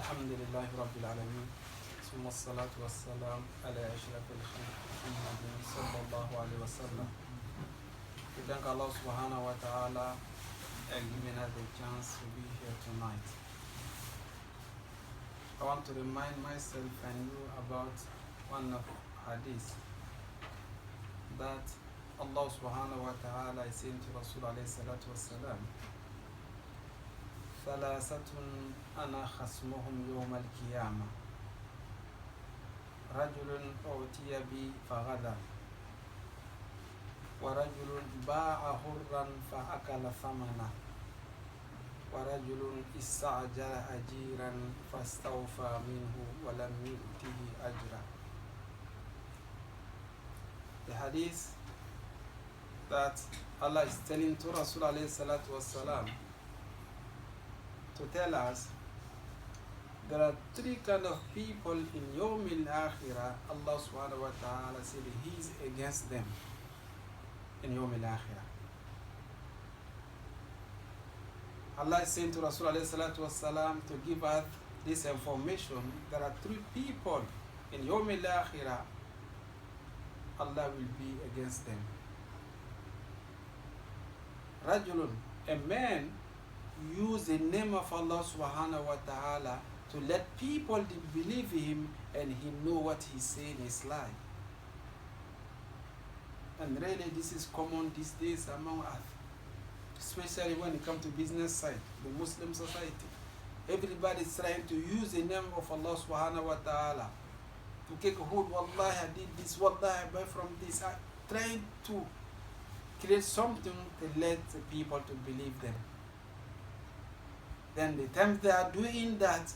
الحمد لله رب العالمين ثم الصلاة والسلام على أشرف الخلق محمد صلى الله عليه وسلم. We thank Allah subhanahu wa ta'ala and giving us the chance to be here tonight. I want to remind myself and you about one of hadith that Allah subhanahu wa ta'ala is saying to Rasul alayhi salatu wassalam, ثلاثة أنا خصمهم يوم القيامة رجل أوتي بي فغدر ورجل باع حرا فأكل ثمنه ورجل استعجل أجيرا فاستوفى منه ولم يؤته أجرا. The hadith that Allah is telling to Rasul alayhi salatu wassalam to tell us there are three kind of people in Yawmil Akhirah. Allah subhanahu wa ta'ala said He is against them in Yawmil Akhirah. Allah is saying to Rasul alayhi salatu wasalam to give us this information. There are three people in Yawmil Akhirah. Allah will be against them. Rajulun, a man use the name of Allah subhanahu wa ta'ala to let people believe Him and he know what He's saying is lie. And really this is common these days among us, especially when it comes to business side, the Muslim society. Everybody is trying to use the name of Allah subhanahu wa ta'ala to take a hold. Wallahi I did this, wallahi I buy from this. Trying to create something to let the people to believe them. Then the time they are doing that,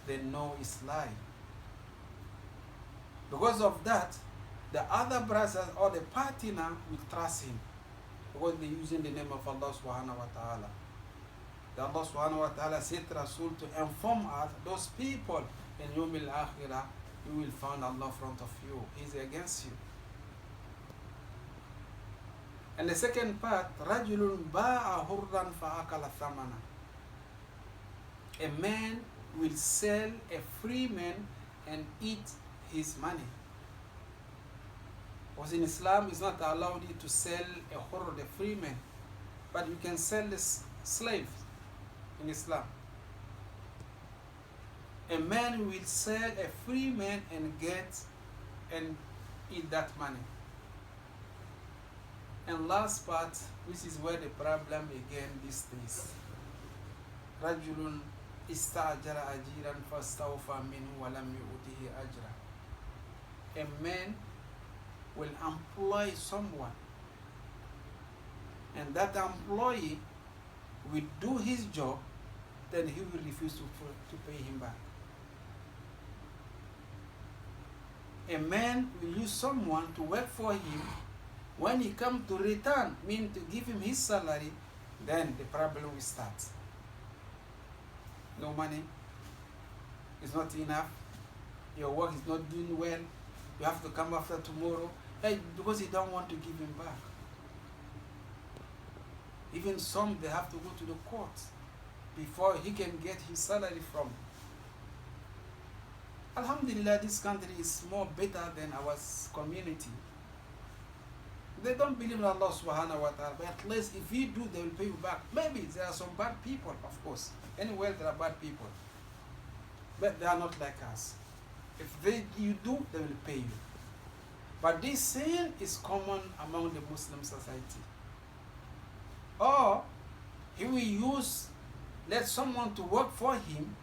they know it's lie. Because of that, the other brothers or the partner will trust him because they're using the name of Allah subhanahu wa ta'ala. The Allah subhanahu wa ta'ala said Rasul to inform us, those people in Yawmil Akhirah, you will find Allah in front of you. He's against you. And the second part, رَجُلٌ بَاعَ حُرًّا فَأَكَلَ ثَمَنًا. A man will sell a free man and eat his money. Because in Islam, it's not allowed you to sell a hurr, the free man, but you can sell the slaves in Islam. A man will sell a free man and eat that money. And last part, which is where the problem again these days. رَجُلٌ استعجل أجيرا فاستوفى منه ولم يؤته أجرا. A man will employ someone and that employee will do his job, then he will refuse to pay him back. A man will use someone to work for him. When he comes to return, mean to give him his salary, then the problem will start. No money, it's not enough, your work is not doing well, you have to come after tomorrow, because you don't want to give him back. Even some, they have to go to the court before he can get his salary from. Alhamdulillah, this country is more better than our community. They don't believe in Allah subhanahu wa ta'ala, but at least if you do, they will pay you back. Maybe there are some bad people, of course. Anywhere there are bad people. But they are not like us. If you do, they will pay you. But this sin is common among the Muslim society. Or he will let someone to work for him.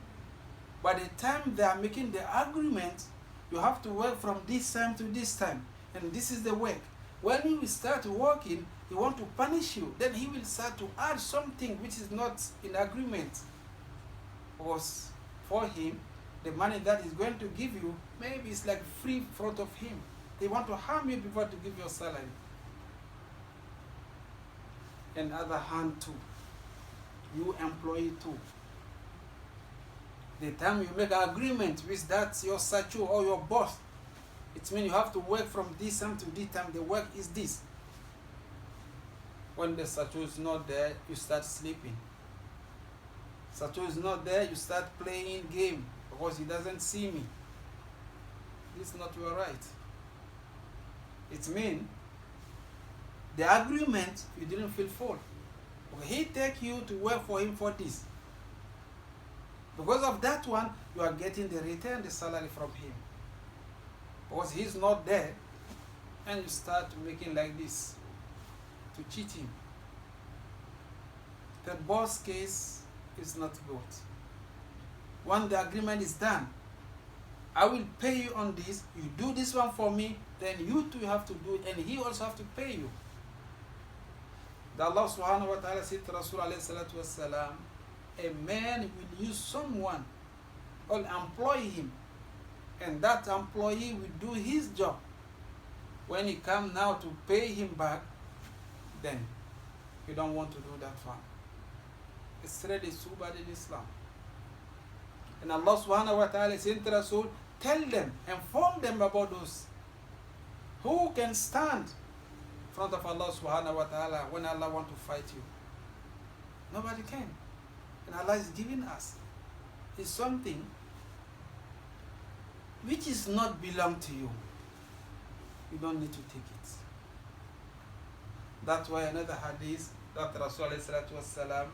By the time they are making the agreement, you have to work from this time to this time. And this is the work. When you will start working, he want to punish you. Then he will start to add something which is not in agreement. Because for him, the money that he's going to give you, maybe it's like free in front of him. They want to harm you before to give your salary. On the other hand too, you employee too. The time you make an agreement with that your statue or your boss, it means you have to work from this time to this time. The work is this. When the statue is not there, you start sleeping. Sato is not there, you start playing game because he doesn't see me. This is not your right. It means the agreement you didn't fulfill. He take you to work for him for this. Because of that one, you are getting the return, the salary from him. Because he's not there, and you start making like this to cheat him. The boss case is not good. When the agreement is done, I will pay you on this, you do this one for me, then you too have to do it, and he also have to pay you. The Allah subhanahu wa ta'ala said to Rasul alayhi salatu wasalam, a man will use someone or employ him, and that employee will do his job. When he come now to pay him back, then you don't want to do that one. It's really so bad in Islam. And Allah subhanahu wa ta'ala said to Rasul, tell them, inform them about those who can stand in front of Allah subhanahu wa ta'ala when Allah want to fight you. Nobody can. And Allah is giving us is something which is not belong to you. You don't need to take it. That's why another hadith that Rasul alayhi salatu wassalam,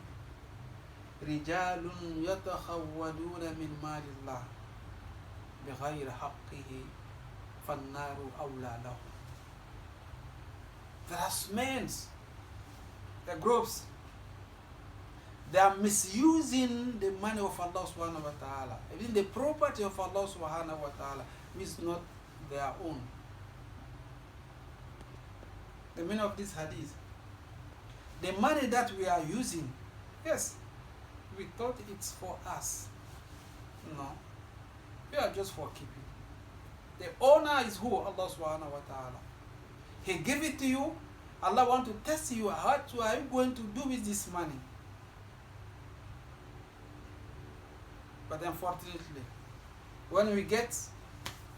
رجال يتخولون من مال الله بغير حقه فالنار أولى لهم. There are men, the groups, they are misusing the money of Allah subhanahu wa ta'ala. Even the property of Allah subhanahu wa ta'ala is not their own. The meaning of this hadith, the money that we are using, yes, we thought it's for us. No, we are just for keeping. The owner is who? Allah subhanahu wa ta'ala. He gave it to you. Allah want to test you. What are you going to do with this money? But unfortunately, when we get,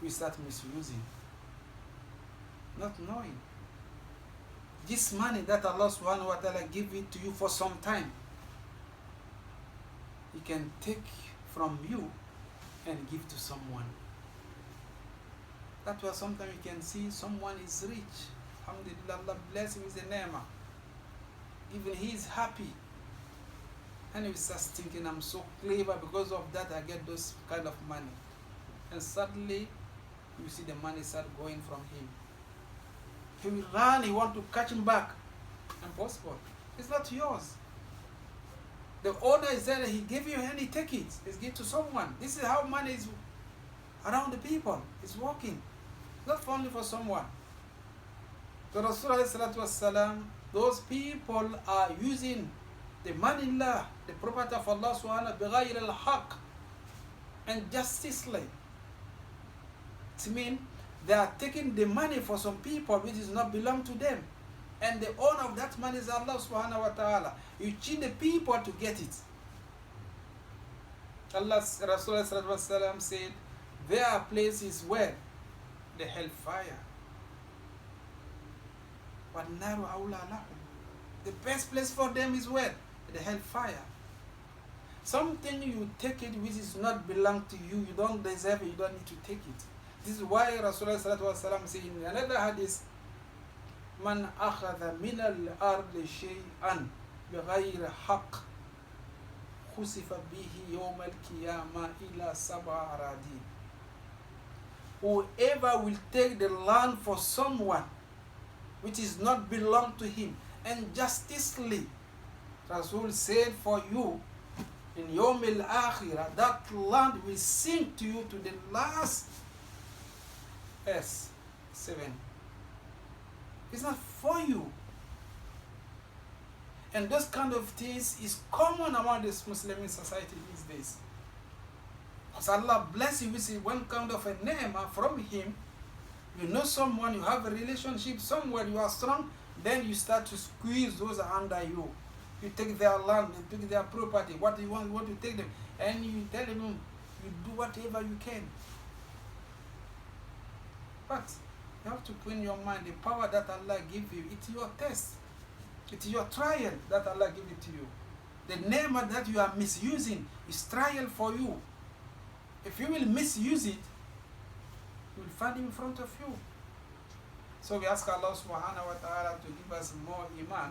we start misusing. Not knowing. This money that Allah subhanahu wa ta'ala give it to you for some time, He can take from you and give to someone. That's why sometimes you can see someone is rich. Alhamdulillah, Allah bless him with a ni'mah. Even he is happy. And he starts thinking, I'm so clever, because of that I get those kind of money. And suddenly, you see the money start going from him. He will run, he want to catch him back. Impossible. It's not yours. The owner is there, he gave you and he take it. It's give to someone. This is how money is around the people. It's working. Not only for someone. The Rasulullah, those people are using the money Allah, the property of Allah subhanahu بغير الحق, and justicely. It means they are taking the money for some people which does not belong to them. And the owner of that money is Allah subhanahu wa ta'ala. You cheat the people to get it. Allah Rasulullah said, there are places where the hellfire. The best place for them is where? The hellfire. Something you take it which is not belong to you, you don't deserve it, you don't need to take it. This is why Rasulullah said in another hadith, Man akhadha min al-ardi shay'an bighayri haqq khusifa bihi yawm al-qiyamah ila sab'a aradin. Whoever will take the land for someone which is not belong to him, and justicely, Rasul said for you, in Yawm al-Akhirah, that land will sink to you to the last S7. It's not for you. And those kind of things is common among this Muslim society these days. Because Allah bless you with one kind of a name from Him. You know someone, you have a relationship somewhere, you are strong, then you start to squeeze those under you. You take their land, you take their property, what do you want to take them, and you tell them, you do whatever you can. But you have to put in your mind the power that Allah gives you. It's your test. It's your trial that Allah gives it to you. The ni'mah that you are misusing is trial for you. If you will misuse it, you will find him in front of you. So we ask Allah subhanahu wa ta'ala to give us more iman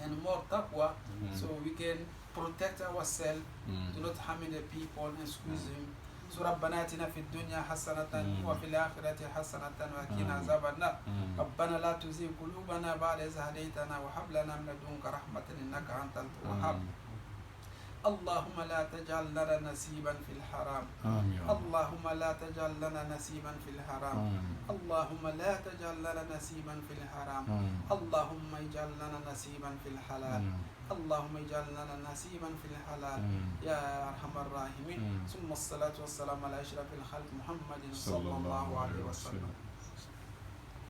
and more taqwa, so we can protect ourselves, to not harm the people and squeeze him. So ربنا آتنا في الدنيا حسنة وفي الآخرة حسنة وقنا عذاب النار. ربنا لا تزغ قلوبنا بعد إذ هديتنا وهب لنا من لدنك رحمة إنك أنت الوهاب. اللهم لا تجعل لنا نصيبا في الحرام. اللهم لا تجعل لنا نصيبا في الحرام. اللهم لا تجعل لنا نصيبا في الحرام. اللهم اجعل لنا نصيبا في الحلال. اللهم اجعل لنا نصيبا في الحلال يا ارحم الراحمين. ثم الصلاة والسلام على اشرف الخلق محمد صلى الله عليه وسلم.